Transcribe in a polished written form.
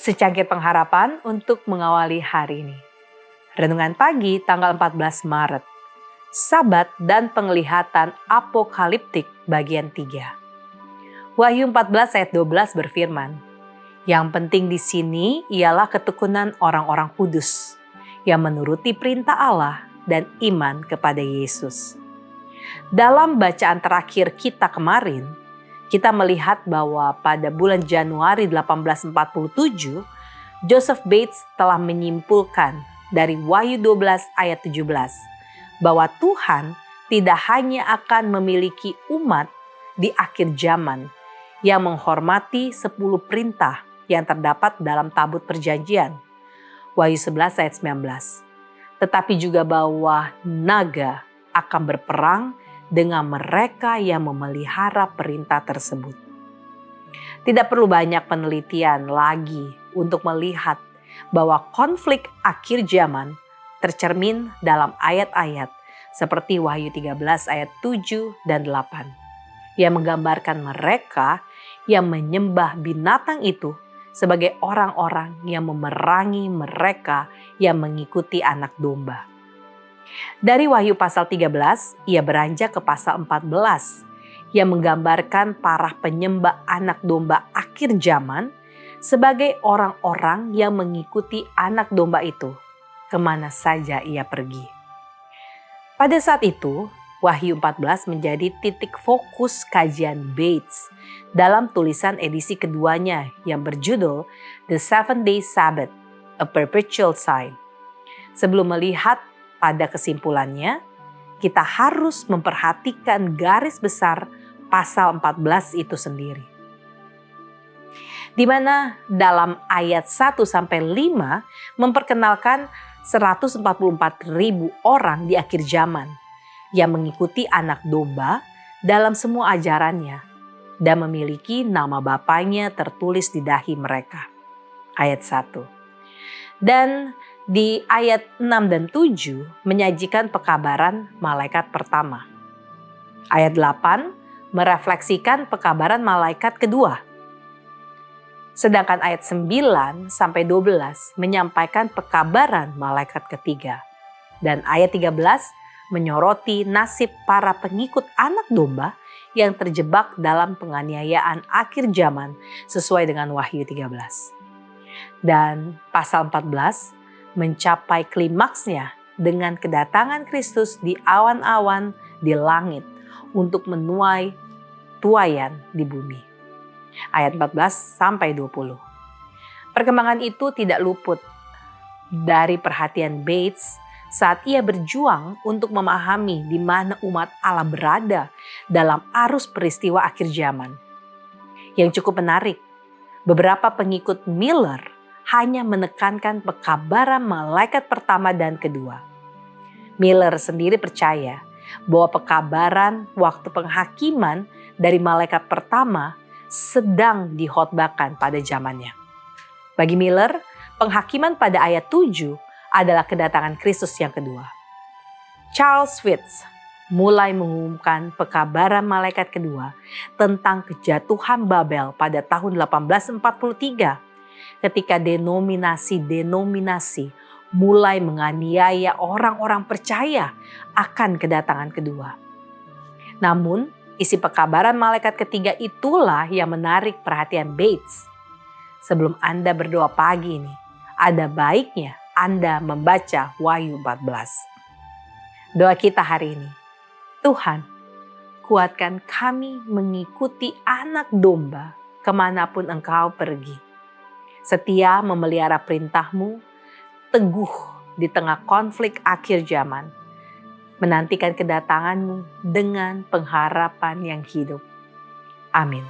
Secangkir pengharapan untuk mengawali hari ini. Renungan pagi tanggal 14 Maret. Sabat dan penglihatan apokaliptik bagian 3. Wahyu 14 ayat 12 berfirman, "Yang penting di sini ialah ketekunan orang-orang kudus yang menuruti perintah Allah dan iman kepada Yesus." Dalam bacaan terakhir kita kemarin, kita melihat bahwa pada bulan Januari 1847, Joseph Bates telah menyimpulkan dari Wahyu 12 ayat 17 bahwa Tuhan tidak hanya akan memiliki umat di akhir zaman yang menghormati 10 perintah yang terdapat dalam tabut perjanjian, Wahyu 11 ayat 19, tetapi juga bahwa naga akan berperang dengan mereka yang memelihara perintah tersebut. Tidak perlu banyak penelitian lagi untuk melihat bahwa konflik akhir zaman tercermin dalam ayat-ayat seperti Wahyu 13 ayat 7 dan 8 yang menggambarkan mereka yang menyembah binatang itu sebagai orang-orang yang memerangi mereka yang mengikuti anak domba. Dari Wahyu pasal 13, ia beranjak ke pasal 14 yang menggambarkan para penyembah anak domba akhir zaman sebagai orang-orang yang mengikuti anak domba itu kemana saja ia pergi. Pada saat itu, Wahyu 14 menjadi titik fokus kajian Bates dalam tulisan edisi keduanya yang berjudul The Seven-Day Sabbath, A Perpetual Sign. Sebelum melihat pada kesimpulannya, kita harus memperhatikan garis besar pasal 14 itu sendiri. Di mana dalam ayat 1-5 memperkenalkan 144.000 orang di akhir zaman yang mengikuti anak domba dalam semua ajarannya dan memiliki nama Bapanya tertulis di dahi mereka. Ayat 1. Dan di ayat 6 dan 7 menyajikan pekabaran malaikat pertama. Ayat 8 merefleksikan pekabaran malaikat kedua. Sedangkan ayat 9 sampai 12 menyampaikan pekabaran malaikat ketiga. Dan ayat 13 menyoroti nasib para pengikut anak domba yang terjebak dalam penganiayaan akhir zaman sesuai dengan Wahyu 13. Dan pasal 14 mencapai klimaksnya dengan kedatangan Kristus di awan-awan di langit untuk menuai tuaian di bumi. Ayat 14-20. Perkembangan itu tidak luput dari perhatian Bates saat ia berjuang untuk memahami di mana umat Allah berada dalam arus peristiwa akhir zaman. Yang cukup menarik, beberapa pengikut Miller hanya menekankan pekabaran malaikat pertama dan kedua. Miller sendiri percaya bahwa pekabaran waktu penghakiman dari malaikat pertama sedang dihotbahkan pada zamannya. Bagi Miller, penghakiman pada ayat 7 adalah kedatangan Kristus yang kedua. Charles Fitz mulai mengumumkan pekabaran malaikat kedua tentang kejatuhan Babel pada tahun 1843 ketika denominasi-denominasi mulai menganiaya orang-orang percaya akan kedatangan kedua. Namun, isi pekabaran malaikat ketiga itulah yang menarik perhatian Bates. Sebelum Anda berdoa pagi ini, ada baiknya Anda membaca Wahyu 14. Doa kita hari ini, Tuhan, kuatkan kami mengikuti anak domba kemanapun Engkau pergi. Setia memelihara perintah-Mu, teguh di tengah konflik akhir zaman, menantikan kedatangan-Mu dengan pengharapan yang hidup. Amin.